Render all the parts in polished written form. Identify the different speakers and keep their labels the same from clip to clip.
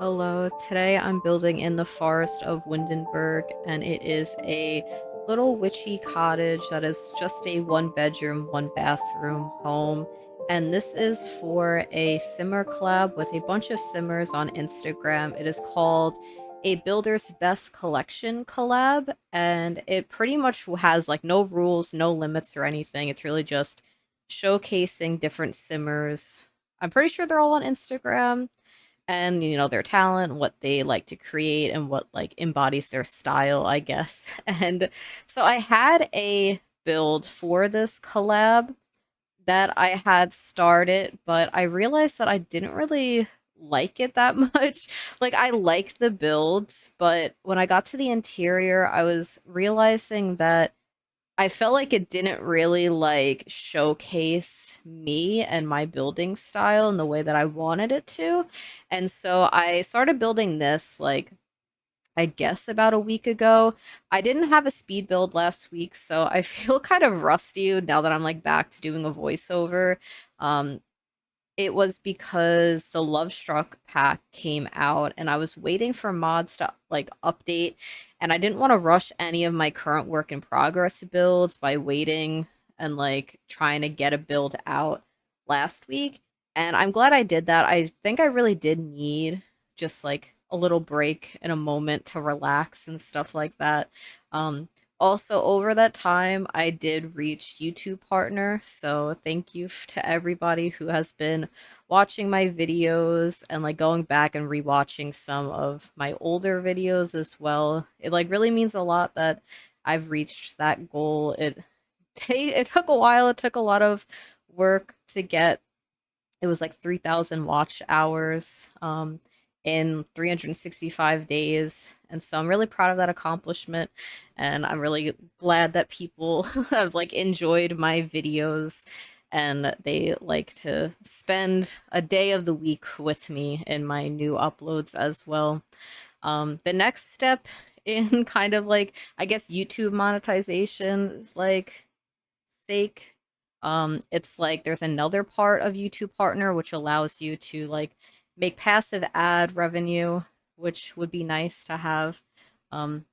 Speaker 1: Hello, today I'm building in the forest of Windenburg, and it is a little witchy cottage that is just a one bedroom, one bathroom home. And this is for a simmer collab with a bunch of simmers on Instagram. It is called a Builder's Best Collection collab, and it pretty much has like no rules, no limits or anything. It's really just showcasing different simmers. I'm pretty sure they're all on Instagram and their talent, what they like to create and what like embodies their style, I guess. And so I had a build for this collab that I had started, but I realized that I didn't really like it that much. Like I like the builds, but when I got to the interior, I was realizing that I felt like it didn't really like showcase me and my building style in the way that I wanted it to. And so I started building this like I guess about a week ago. I didn't have a speed build last week, so I feel kind of rusty now that I'm like back to doing a voiceover. Um it was because the Love Struck pack came out and I was waiting for mods to like update, and I didn't want to rush any of my current work in progress builds by waiting and like trying to get a build out last week. And I'm glad I did that. I think I really did need just like a little break and a moment to relax and stuff like that. Um Also, over that time, I did reach YouTube partner, so thank you to everybody who has been watching my videos and like going back and rewatching some of my older videos as well. It like really means a lot that I've reached that goal. It took a while. It took a lot of work to get. It was like 3,000 watch hours in 365 days. And so I'm really proud of that accomplishment. And I'm really glad that people have like enjoyed my videos and they like to spend a day of the week with me in my new uploads as well. The next step in kind of like, I guess, YouTube monetization, like sake. It's like there's another part of YouTube Partner which allows you to like make passive ad revenue, which would be nice to have. Um,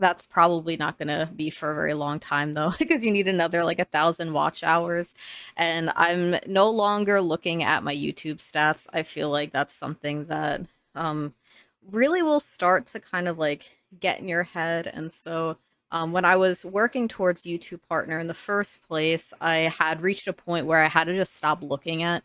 Speaker 1: that's probably not gonna be for a very long time though, because you need another like 1,000 watch hours. And I'm no longer looking at my YouTube stats. I feel like that's something that um really will start to kind of like get in your head. And so when I was working towards YouTube partner in the first place, I had reached a point where I had to just stop looking at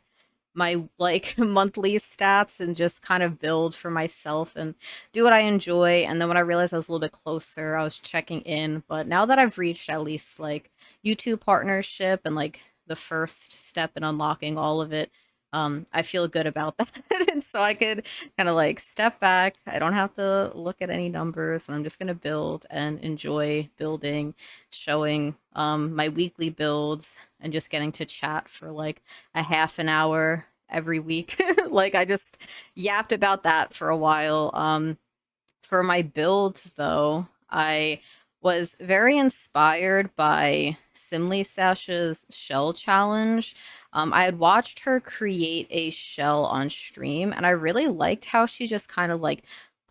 Speaker 1: my like monthly stats and just kind of build for myself and do what I enjoy. And then when I realized I was a little bit closer, I was checking in. But now that I've reached at least like YouTube partnership and like the first step in unlocking all of it, I feel good about that. And so I could kind of like step back. I don't have to look at any numbers, and I'm just gonna build and enjoy building, showing my weekly builds and just getting to chat for like a half an hour every week. Like I just yapped about that for a while. For my builds though, I was very inspired by Simli Sash's shell challenge. I had watched her create a shell on stream, and I really liked how she just kind of like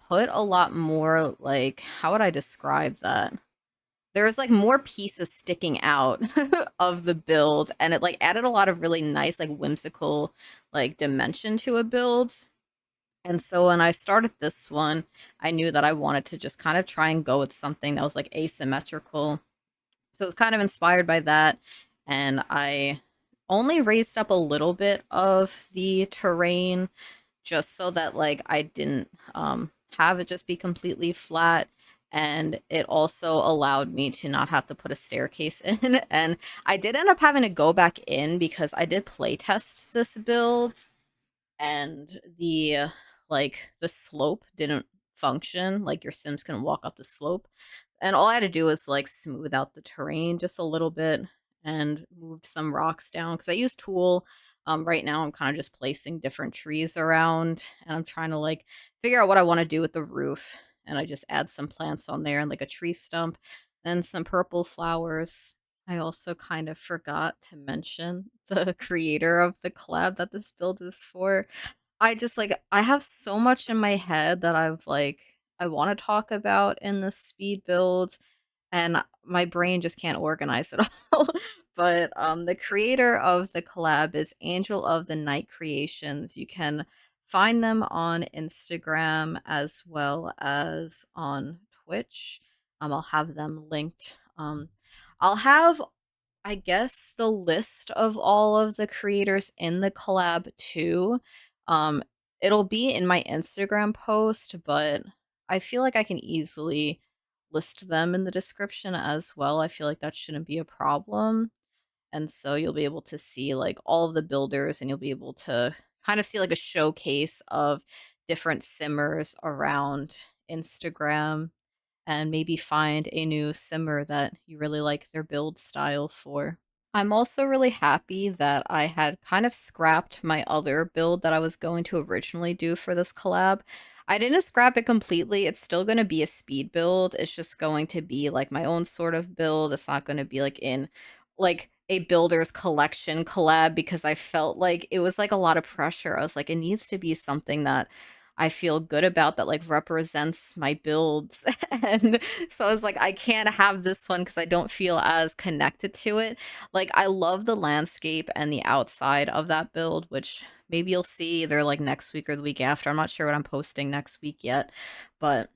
Speaker 1: put a lot more like, how would I describe that? There was like more pieces sticking out of the build, and it like added a lot of really nice like whimsical like dimension to a build. And so when I started this one, I knew that I wanted to just kind of try and go with something that was like asymmetrical. So it was kind of inspired by that, and I only raised up a little bit of the terrain just so that like I didn't have it just be completely flat, and it also allowed me to not have to put a staircase in. And I did end up having to go back in because I did playtest this build, and the slope didn't function. Like your Sims couldn't walk up the slope, and all I had to do was like smooth out the terrain just a little bit and moved some rocks down because I use tool. Right now I'm kind of just placing different trees around, and I'm trying to like figure out what I want to do with the roof. And I just add some plants on there and like a tree stump and some purple flowers. I also kind of forgot to mention the creator of the collab that this build is for. I just like I have so much in my head that I want to talk about in the speed builds, and my brain just can't organize it all. But the creator of the collab is Angel of the Night Creations. You can find them on Instagram as well as on Twitch. I'll have them linked. I'll have, I guess, the list of all of the creators in the collab too. Um, it'll be in my Instagram post, but I feel like I can easily list them in the description as well. I feel like that shouldn't be a problem. And so you'll be able to see like all of the builders, and you'll be able to kind of see like a showcase of different simmers around Instagram, and maybe find a new simmer that you really like their build style for. I'm also really happy that I had kind of scrapped my other build that I was going to originally do for this collab. I didn't scrap it completely. It's still going to be a speed build. It's just going to be like my own sort of build. It's not going to be like in like a builder's collection collab, because I felt like it was like a lot of pressure. I was like, it needs to be something that I feel good about, that like represents my builds. And so I was like, I can't have this one because I don't feel as connected to it. Like, I love the landscape and the outside of that build, which maybe you'll see either like next week or the week after. I'm not sure what I'm posting next week yet, but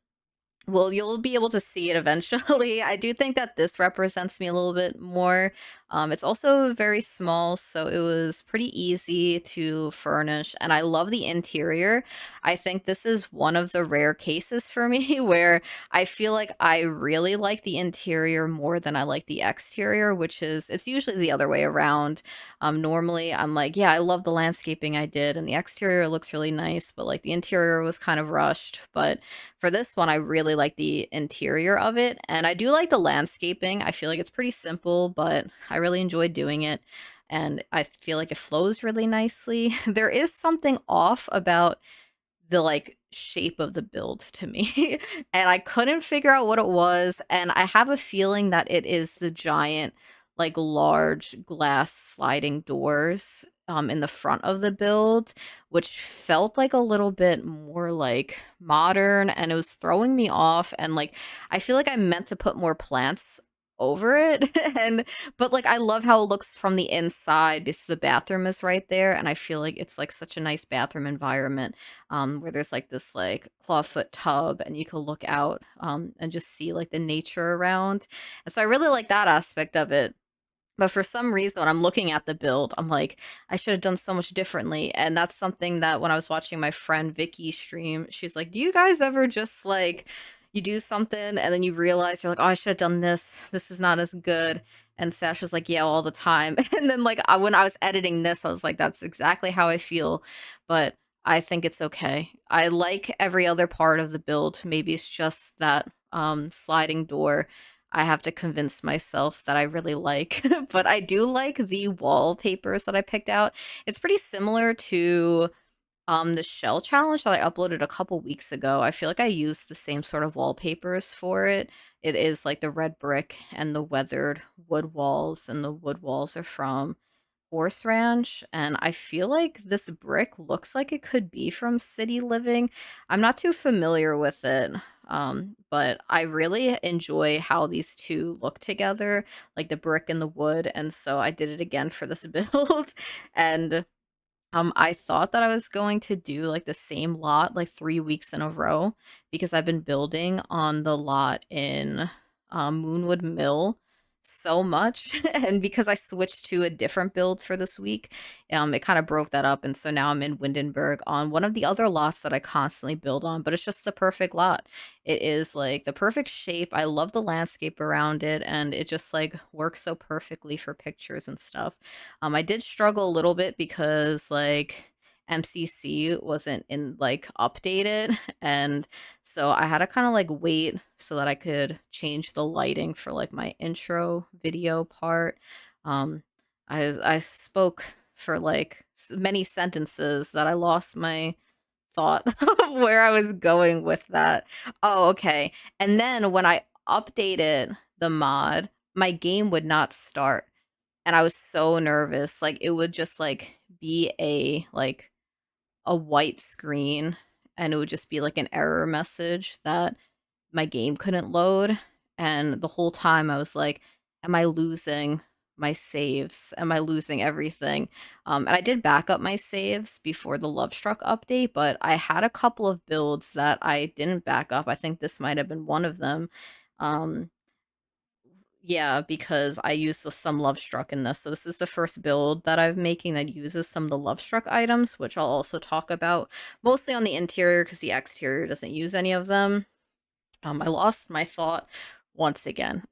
Speaker 1: well, you'll be able to see it eventually. I do think that this represents me a little bit more. It's also very small, so it was pretty easy to furnish, and I love the interior. I think this is one of the rare cases for me where I feel like I really like the interior more than I like the exterior, which is, it's usually the other way around. Normally I'm like, yeah, I love the landscaping I did, and the exterior looks really nice, but like the interior was kind of rushed. But for this one, I really like the interior of it, and I do like the landscaping. I feel like it's pretty simple, but I really enjoyed doing it, and I feel like it flows really nicely. There is something off about the like shape of the build to me, and I couldn't figure out what it was, and I have a feeling that it is the giant like large glass sliding doors in the front of the build, which felt like a little bit more like modern, and it was throwing me off. And like I feel like I meant to put more plants over it. And but like I love how it looks from the inside because the bathroom is right there, and I feel like it's like such a nice bathroom environment, where there's like this like clawfoot tub, and you can look out and just see like the nature around. And so I really like that aspect of it. But for some reason, when I'm looking at the build, I'm like, I should have done so much differently. And that's something that when I was watching my friend Vicky stream, she's like, do you guys ever just like, you do something and then you realize you're like, oh, I should have done this. This is not as good. And Sash was like, yeah, all the time. And then like when I was editing this, I was like, that's exactly how I feel. But I think it's okay. I like every other part of the build. Maybe it's just that sliding door I have to convince myself that I really like. But I do like the wallpapers that I picked out. It's pretty similar to the shell challenge that I uploaded a couple weeks ago. I feel like I used the same sort of wallpapers for it. It is like the red brick and the weathered wood walls, and the wood walls are from Horse Ranch, and I feel like this brick looks like it could be from City Living. I'm not too familiar with it, but I really enjoy how these two look together, like the brick and the wood, and so I did it again for this build. And I thought that I was going to do like the same lot like 3 weeks in a row, because I've been building on the lot in Moonwood Mill so much. And because I switched to a different build for this week, it kind of broke that up. And so now I'm in Windenburg on one of the other lots that I constantly build on, but it's just the perfect lot. It is like the perfect shape. I love the landscape around it, and it just like works so perfectly for pictures and stuff. I did struggle a little bit because like MCC wasn't in like updated, and so I had to kind of like wait so that I could change the lighting for like my intro video part. Um I spoke for like many sentences that I lost my thought of where I was going with that. Oh, okay. And then when I updated the mod, my game would not start, and I was so nervous. Like it would just like be a like a white screen, and it would just be like an error message that my game couldn't load. And the whole time I was like, am I losing my saves? Am I losing everything? And I did back up my saves before the Lovestruck update, but I had a couple of builds that I didn't back up. I think this might have been one of them. Um, yeah, because I used some Lovestruck in this. So this is the first build that I'm making that uses some of the Lovestruck items, which I'll also talk about mostly on the interior because the exterior doesn't use any of them. I lost my thought once again.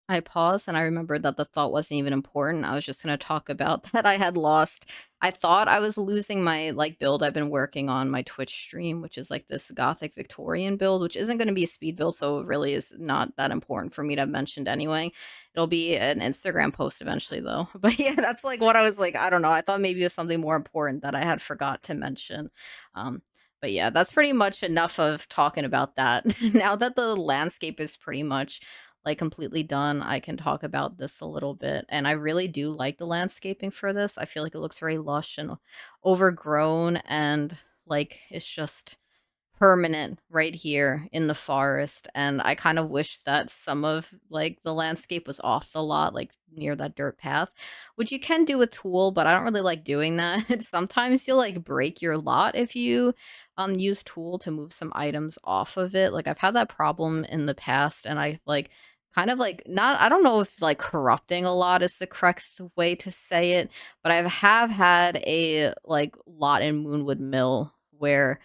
Speaker 1: I paused and I remembered that the thought wasn't even important. I was just going to talk about that I had lost. I thought I was losing my like build I've been working on my Twitch stream, which is like this Gothic Victorian build, which isn't going to be a speed build, so it really is not that important for me to have mentioned anyway. It'll be an Instagram post eventually though. But yeah, that's like what I was like, I don't know. I thought maybe it was something more important that I had forgot to mention. But yeah, that's pretty much enough of talking about that. Now that the landscape is pretty much like completely done, I can talk about this a little bit. And I really do like the landscaping for this. I feel like it looks very lush and overgrown, and like it's just permanent right here in the forest. And I kind of wish that some of like the landscape was off the lot, like near that dirt path, which you can do with tool, but I don't really like doing that. Sometimes you'll like break your lot if you use tool to move some items off of it. Like I've had that problem in the past, and I like kind of like not, I don't know if like corrupting a lot is the correct way to say it, but I have had a like lot in Moonwood Mill where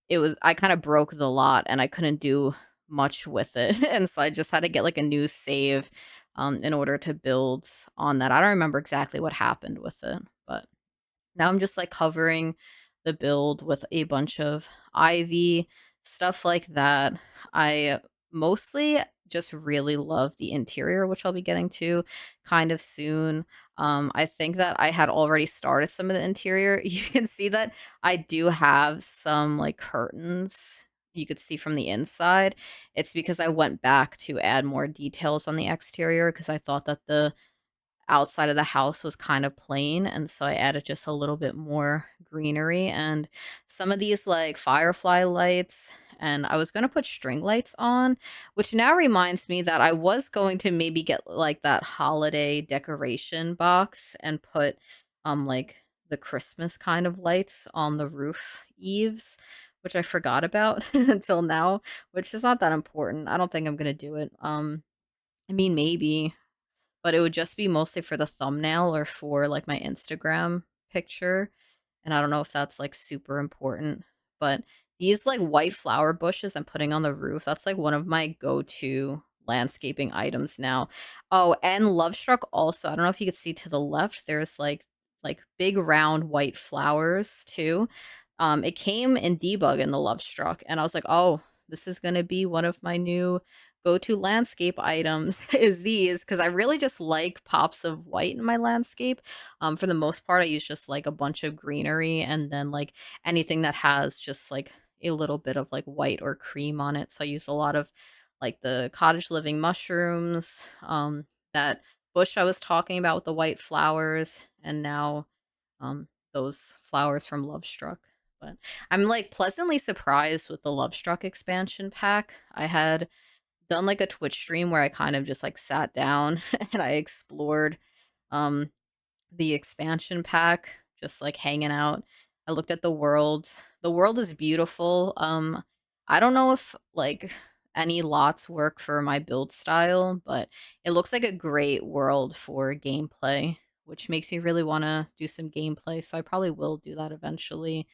Speaker 1: it was, I kind of broke the lot and I couldn't do much with it. And so I just had to get like a new save in order to build on that. I don't remember exactly what happened with it, but now I'm just like covering the build with a bunch of ivy, stuff like that. I mostly just really love the interior, which I'll be getting to kind of soon. I think that I had already started some of the interior. You can see that I do have some like curtains you could see from the inside. It's because I went back to add more details on the exterior because I thought that the outside of the house was kind of plain, and so I added just a little bit more greenery and some of these like firefly lights, and I was going to put string lights on, which now reminds me that I was going to maybe get like that holiday decoration box and put like the Christmas kind of lights on the roof eaves, which I forgot about until now, which is not that important. I don't think I'm going to do it. I mean, maybe, but it would just be mostly for the thumbnail or for like my Instagram picture. And I don't know if that's like super important, but these like white flower bushes I'm putting on the roof, that's like one of my go-to landscaping items now. Oh, and Lovestruck also, I don't know if you could see to the left, there's like big round white flowers too. It came in debug in the Lovestruck, and I was like, oh, this is gonna be one of my new go-to landscape items is these, because I really just like pops of white in my landscape. For the most part, I use just like a bunch of greenery and then like anything that has just like a little bit of like white or cream on it. So I use a lot of like the cottage living mushrooms, that bush I was talking about with the white flowers, and now those flowers from Lovestruck. But I'm like pleasantly surprised with the Lovestruck expansion pack. I had done like a Twitch stream where I kind of just like sat down and I explored um the expansion pack, just like hanging out. I looked at the world. The world is beautiful. I don't know if like any lots work for my build style, but it looks like a great world for gameplay, which makes me really want to do some gameplay. So I probably will do that eventually,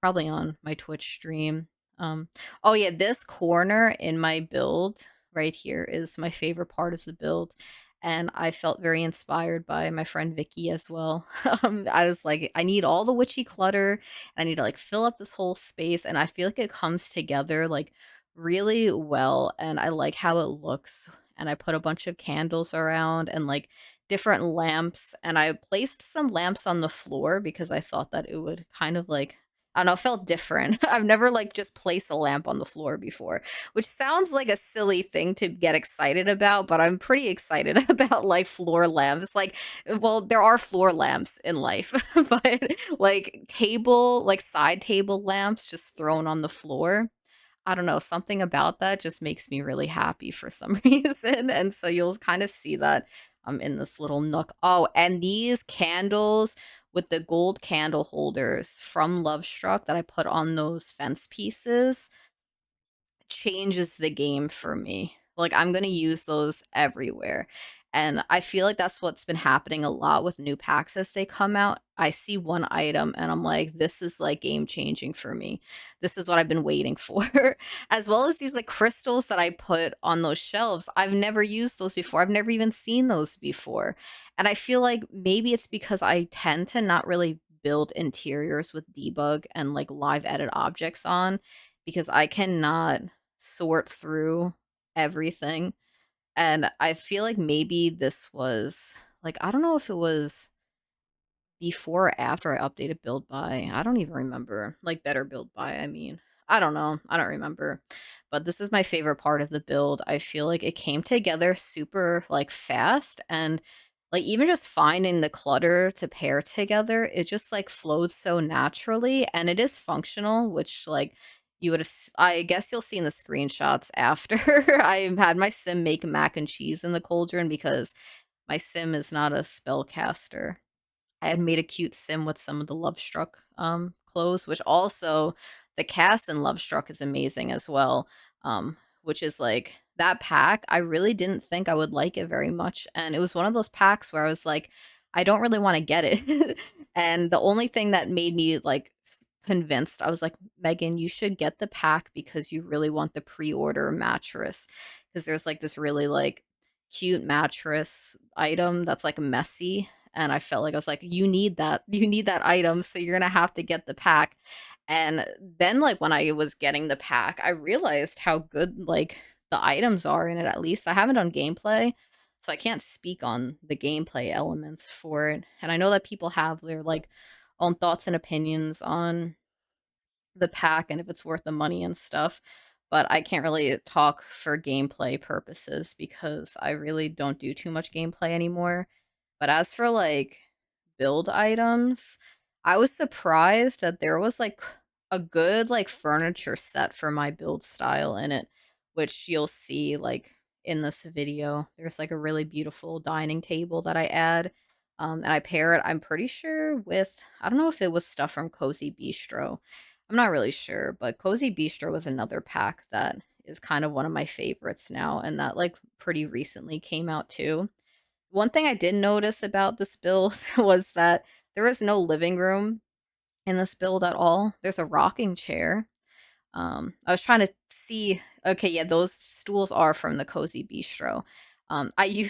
Speaker 1: probably on my Twitch stream. Um, oh yeah, this corner in my build right here is my favorite part of the build, and I felt very inspired by my friend Vicky as well. I was like, I need all the witchy clutter, I need to like fill up this whole space, and I feel like it comes together like really well, and I like how it looks. And I put a bunch of candles around and like different lamps, and I placed some lamps on the floor because I thought that it would kind of like I don't know, it felt different. I've never like just placed a lamp on the floor before, which sounds like a silly thing to get excited about, but I'm pretty excited about like floor lamps. Like, well, there are floor lamps in life, but like side table lamps just thrown on the floor. I don't know, something about that just makes me really happy for some reason, and so you'll kind of see that, in this little nook. Oh, and these candles with the gold candle holders from Lovestruck that I put on those fence pieces changes the game for me. Like, I'm gonna use those everywhere. And I feel like that's what's been happening a lot with new packs as they come out. I see one item and I'm like, this is like game changing for me. This is what I've been waiting for. As well as these like crystals that I put on those shelves. I've never used those before. I've never even seen those before. And I feel like maybe it's because I tend to not really build interiors with debug and like live edit objects on, because I cannot sort through everything. And I feel like maybe this was like, I don't know if it was before or after I updated build by. I don't even remember. Like better build by, I mean. I don't know. I don't remember. But this is my favorite part of the build. I feel like it came together super like fast, and like even just finding the clutter to pair together, it just like flowed so naturally, and it is functional, which like you would have I guess you'll see in the screenshots after I had my sim make mac and cheese in the cauldron, because my sim is not a spellcaster. I had made a cute sim with some of the Lovestruck clothes, which also the cast in Lovestruck is amazing as well. Which is like that pack, I really didn't think I would like it very much. And it was one of those packs where I was like, I don't really want to get it. And the only thing that made me like convinced, I was like, Megan, you should get the pack because you really want the pre-order mattress. Because there's like this really like cute mattress item that's like messy, and I felt like I was like, you need that. You need that item, so you're gonna have to get the pack. And then like when I was getting the pack, I realized how good like the items are in it. At least I haven't done gameplay, so I can't speak on the gameplay elements for it. And I know that people have their like own thoughts and opinions on the pack and if it's worth the money and stuff. But I can't really talk for gameplay purposes because I really don't do too much gameplay anymore. But as for like build items, I was surprised that there was like a good like furniture set for my build style in it, which you'll see like in this video. There's like a really beautiful dining table that I add. And I pair it, I'm pretty sure, with, I don't know if it was stuff from Cozy Bistro. I'm not really sure, but Cozy Bistro was another pack that is kind of one of my favorites now, and that like pretty recently came out too. One thing I did notice about this build was that there is no living room in this build at all. There's a rocking chair. I was trying to see. Okay, yeah, those stools are from the Cozy Bistro. I use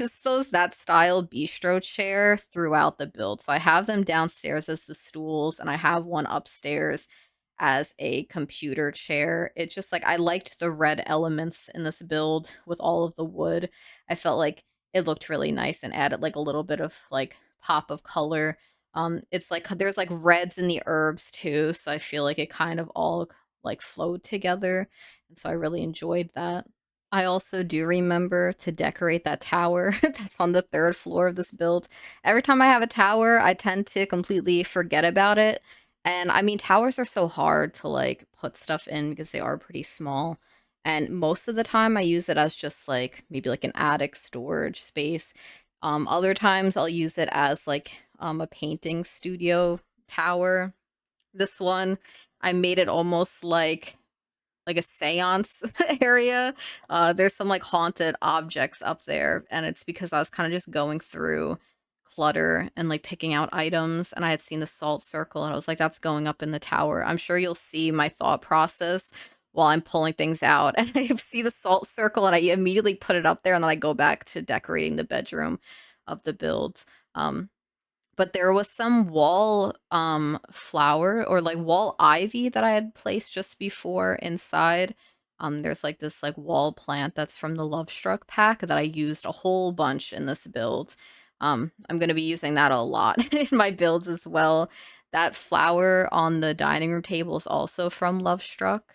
Speaker 1: that style bistro chair throughout the build. So I have them downstairs as the stools, and I have one upstairs as a computer chair. It's just like I liked the red elements in this build with all of the wood. I felt like it looked really nice and added like a little bit of like pop of color. It's like there's like reds in the herbs too, so I feel like it kind of all like flowed together, and so I really enjoyed that. I also do remember to decorate that tower that's on the third floor of this build. Every time I have a tower, I tend to completely forget about it. And I mean, towers are so hard to like put stuff in because they are pretty small. And most of the time I use it as just like maybe like an attic storage space. Other times I'll use it as like a painting studio tower. This one, I made it almost like a seance area. There's some like haunted objects up there, and it's because I was kind of just going through clutter and like picking out items, and I had seen the salt circle, and I was like, that's going up in the tower. I'm sure you'll see my thought process while I'm pulling things out, and I see the salt circle, and I immediately put it up there, and then I go back to decorating the bedroom of the build. But there was some wall flower or like wall ivy that I had placed just before inside. There's like this like wall plant that's from the Lovestruck pack that I used a whole bunch in this build. I'm gonna be using that a lot in my builds as well. that flower on the dining room table is also from Love Struck.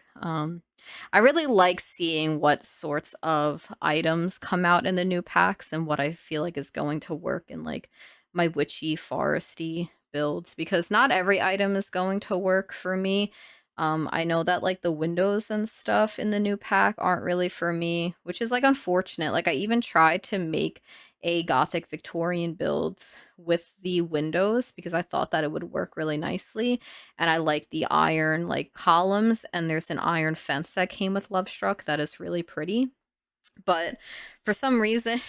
Speaker 1: I really like seeing what sorts of items come out in the new packs and what I feel like is going to work in like my witchy foresty builds, because not every item is going to work for me. I know that like the windows and stuff in the new pack aren't really for me, which is like unfortunate. Like I even tried to make a Gothic Victorian build with the windows because I thought that it would work really nicely, and I like the iron like columns, and there's an iron fence that came with Love Struck that is really pretty. But for some reason,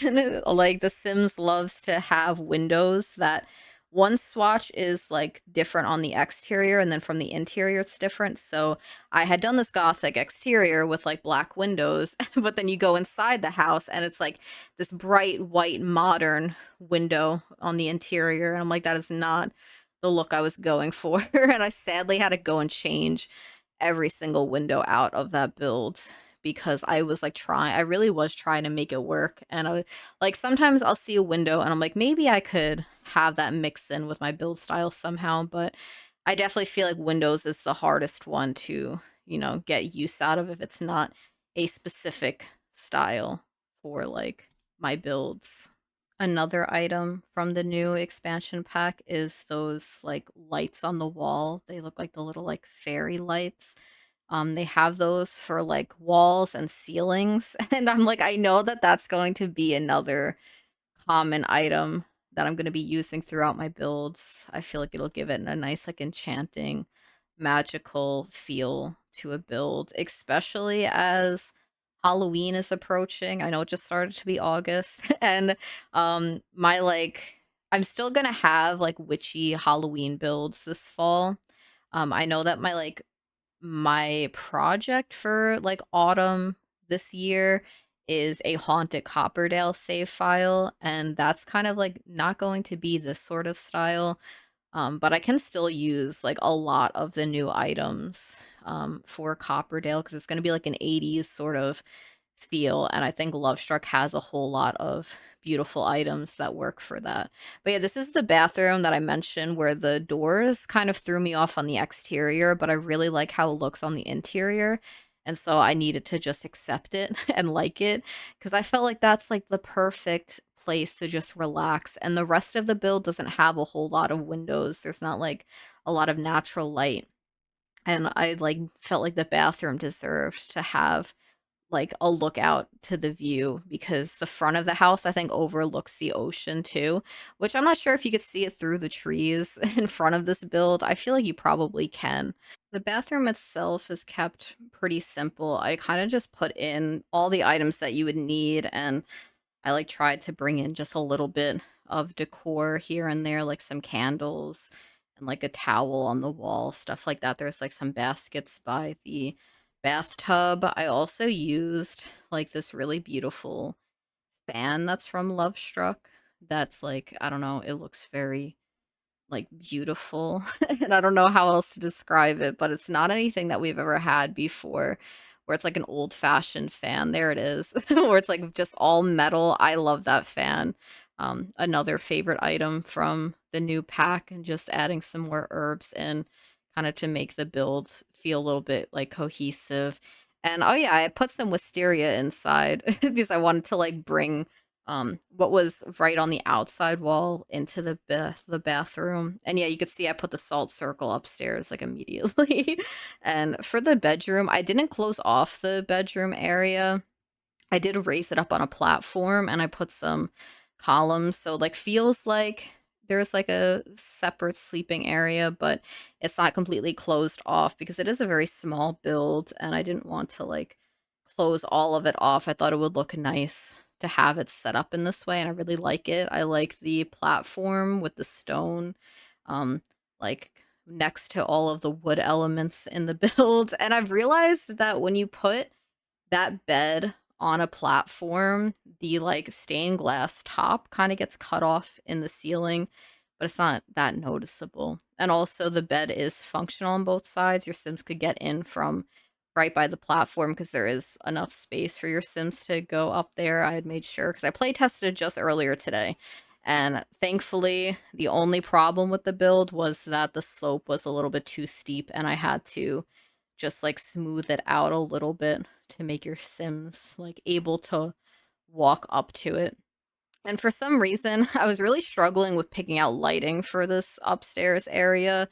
Speaker 1: like The Sims loves to have windows that one swatch is like different on the exterior, and then from the interior it's different. So I had done this Gothic exterior with like black windows, but then you go inside the house and it's like this bright white modern window on the interior. And I'm like, that is not the look I was going for. And I sadly had to go and change every single window out of that build because I was like I really was trying to make it work. And like sometimes I'll see a window and I'm like, maybe I could have that mix in with my build style somehow. But I definitely feel like windows is the hardest one to, get use out of if it's not a specific style for like my builds. Another item from the new expansion pack is those like lights on the wall. They look like the little like fairy lights. They have those for like walls and ceilings, and I'm like, I know that that's going to be another common item that I'm going to be using throughout my builds. I feel like it'll give it a nice like enchanting, magical feel to a build, especially as Halloween is approaching. I know it just started to be August, and my like I'm still gonna have like witchy Halloween builds this fall. I know that my project for like autumn this year is a haunted Copperdale save file, and that's kind of like not going to be this sort of style. But I can still use like a lot of the new items for Copperdale because it's going to be like an 80s sort of feel, and I think Lovestruck has a whole lot of beautiful items that work for that. But yeah, this is the bathroom that I mentioned where the doors kind of threw me off on the exterior, but I really like how it looks on the interior. And so I needed to just accept it and like it because I felt like that's like the perfect place to just relax. And the rest of the build doesn't have a whole lot of windows. There's not like a lot of natural light. And I like felt like the bathroom deserved to have like a look out to the view because the front of the house I think overlooks the ocean too, which I'm not sure if you could see it through the trees in front of this build. I feel like you probably can. The bathroom itself is kept pretty simple. I kind of just put in all the items that you would need, and I like tried to bring in just a little bit of decor here and there, like some candles and like a towel on the wall, stuff like that. There's like some baskets by the bathtub. I also used like this really beautiful fan that's from Love Struck. That's like, I don't know, it looks very like beautiful. And I don't know how else to describe it, but it's not anything that we've ever had before. Where it's like an old fashioned fan. There it is. Where it's like just all metal. I love that fan. Another favorite item from the new pack, and just adding some more herbs in kind of to make the build feel a little bit like cohesive. And oh yeah, I put some wisteria inside because I wanted to like bring what was right on the outside wall into the bathroom. And yeah, you could see I put the salt circle upstairs like immediately. And for the bedroom, I didn't close off the bedroom area. I did raise it up on a platform and I put some columns, so like feels like there's like a separate sleeping area, but it's not completely closed off because it is a very small build and I didn't want to like close all of it off. I thought it would look nice to have it set up in this way, and I really like it. I like the platform with the stone like next to all of the wood elements in the build. And I've realized that when you put that bed on a platform, the like stained glass top kind of gets cut off in the ceiling, but it's not that noticeable. And also the bed is functional on both sides. Your Sims could get in from right by the platform because there is enough space for your Sims to go up there. I had made sure because I play tested just earlier today, And thankfully, the only problem with the build was that the slope was a little bit too steep, and I had to just like smooth it out a little bit to make your Sims like able to walk up to it. And for some reason, I was really struggling with picking out lighting for this upstairs area.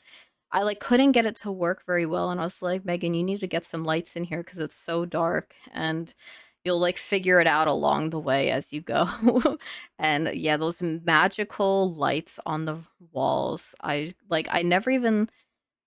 Speaker 1: I like couldn't get it to work very well, and I was like, Megan, you need to get some lights in here because it's so dark, and you'll like figure it out along the way as you go. And yeah, those magical lights on the walls. I never even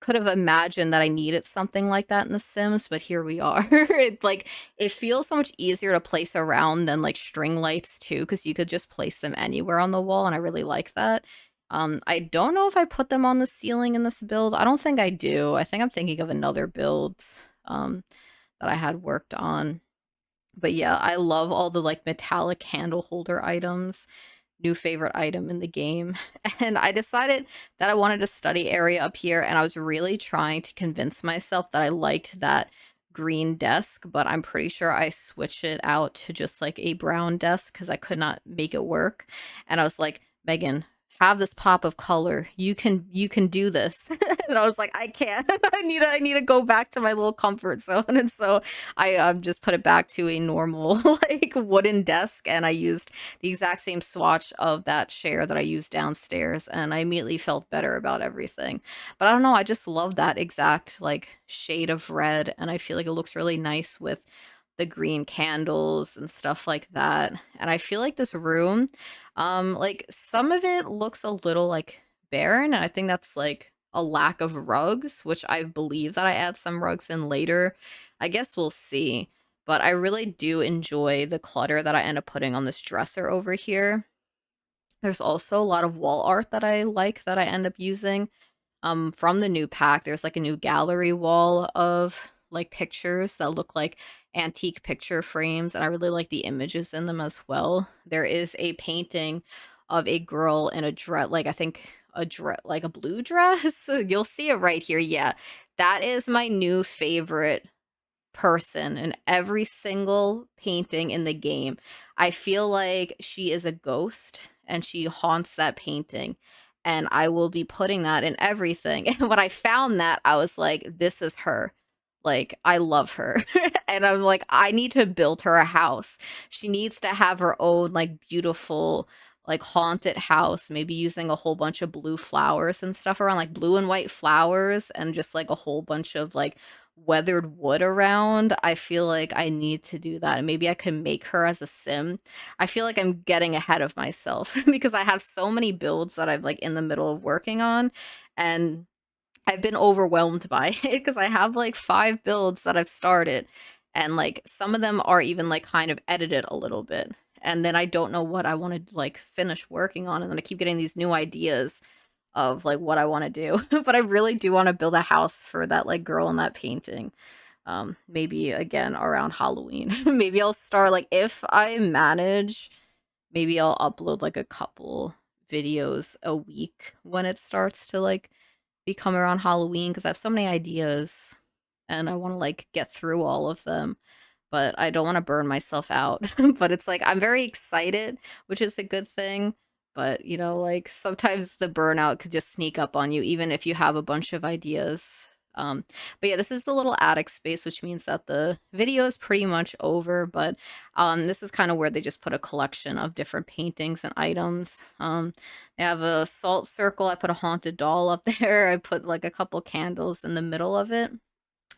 Speaker 1: could have imagined that I needed something like that in The Sims, but here we are. It feels so much easier to place around than like string lights too, because you could just place them anywhere on the wall, and I really like that. I don't know if I put them on the ceiling in this build. I don't think I do. I think I'm thinking of another build that I had worked on. But yeah, I love all the like metallic candle holder items. New favorite item in the game. And I decided that I wanted a study area up here, and I was really trying to convince myself that I liked that green desk, but I'm pretty sure I switched it out to just like a brown desk because I could not make it work. And I was like, Megan, have this pop of color. You can do this. And I was like, I can't. I need to go back to my little comfort zone. And so I just put it back to a normal like wooden desk, and I used the exact same swatch of that chair that I used downstairs, and I immediately felt better about everything. But I don't know, I just love that exact like shade of red, and I feel like it looks really nice with the green candles and stuff like that. And I feel like this room, like some of it looks a little like barren, and I think that's like a lack of rugs, which I believe that I add some rugs in later. I guess we'll see. But I really do enjoy the clutter that I end up putting on this dresser over here. There's also a lot of wall art that I like that I end up using. From the new pack, there's like a new gallery wall of like pictures that look like antique picture frames, and I really like the images in them as well. There is a painting of a girl in a dress, like I think a dress, like a blue dress. You'll see it right here. Yeah, that is my new favorite person in every single painting in the game. I feel like she is a ghost and she haunts that painting. And I will be putting that in everything. And when I found that, I was like, this is her. Like, I love her. And I'm like, I need to build her a house. She needs to have her own, like, beautiful, like, haunted house, maybe using a whole bunch of blue flowers and stuff around, like, blue and white flowers, and just, like, a whole bunch of, like, weathered wood around. I feel like I need to do that. And maybe I can make her as a sim. I feel like I'm getting ahead of myself because I have so many builds that I'm like in the middle of working on, and I've been overwhelmed by it because I have like 5 builds that I've started, and like some of them are even like kind of edited a little bit. And then I don't know what I want to like finish working on, and then I keep getting these new ideas of like what I want to do. But I really do want to build a house for that like girl in that painting. Maybe again around Halloween. Maybe I'll start like if I manage, maybe I'll upload like a couple videos a week when it starts to like become around Halloween because I have so many ideas and I want to like get through all of them, but I don't want to burn myself out. But it's like I'm very excited, which is a good thing. But you know, like sometimes the burnout could just sneak up on you, even if you have a bunch of ideas. But yeah, this is the little attic space, which means that the video is pretty much over. But this is kind of where they just put a collection of different paintings and items. They have a salt circle. I put a haunted doll up there. I put like a couple candles in the middle of it.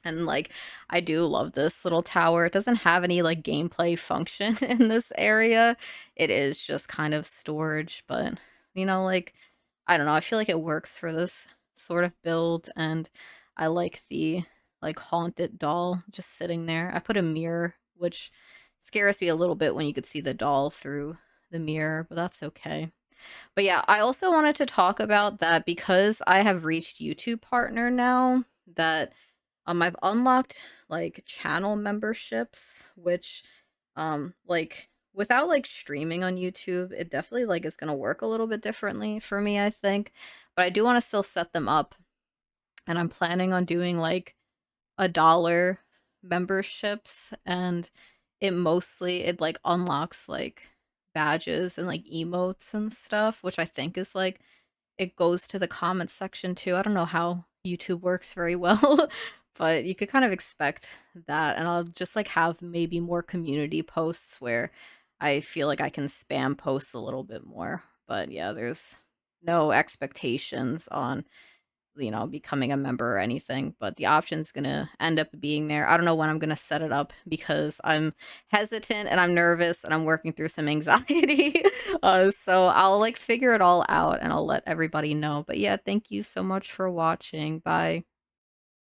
Speaker 1: And like I do love this little tower. It doesn't have any like gameplay function in this area. It is just kind of storage, but you know, like I don't know, I feel like it works for this sort of build, and I like the like haunted doll just sitting there. I put a mirror, which scares me a little bit when you could see the doll through the mirror, but that's okay. But yeah, I also wanted to talk about that because I have reached YouTube partner now that I've unlocked like channel memberships, which like without like streaming on YouTube, it definitely like is gonna work a little bit differently for me, I think. But I do want to still set them up, and I'm planning on doing like $1 memberships, and it like unlocks like badges and like emotes and stuff, which I think is like it goes to the comments section too. I don't know how YouTube works very well, but you could kind of expect that. And I'll just like have maybe more community posts where I feel like I can spam posts a little bit more. But yeah, there's no expectations on becoming a member or anything, but the option's gonna end up being there. I don't know when I'm gonna set it up because I'm hesitant and I'm nervous and I'm working through some anxiety. So I'll like figure it all out and I'll let everybody know. But yeah, thank you so much for watching. Bye.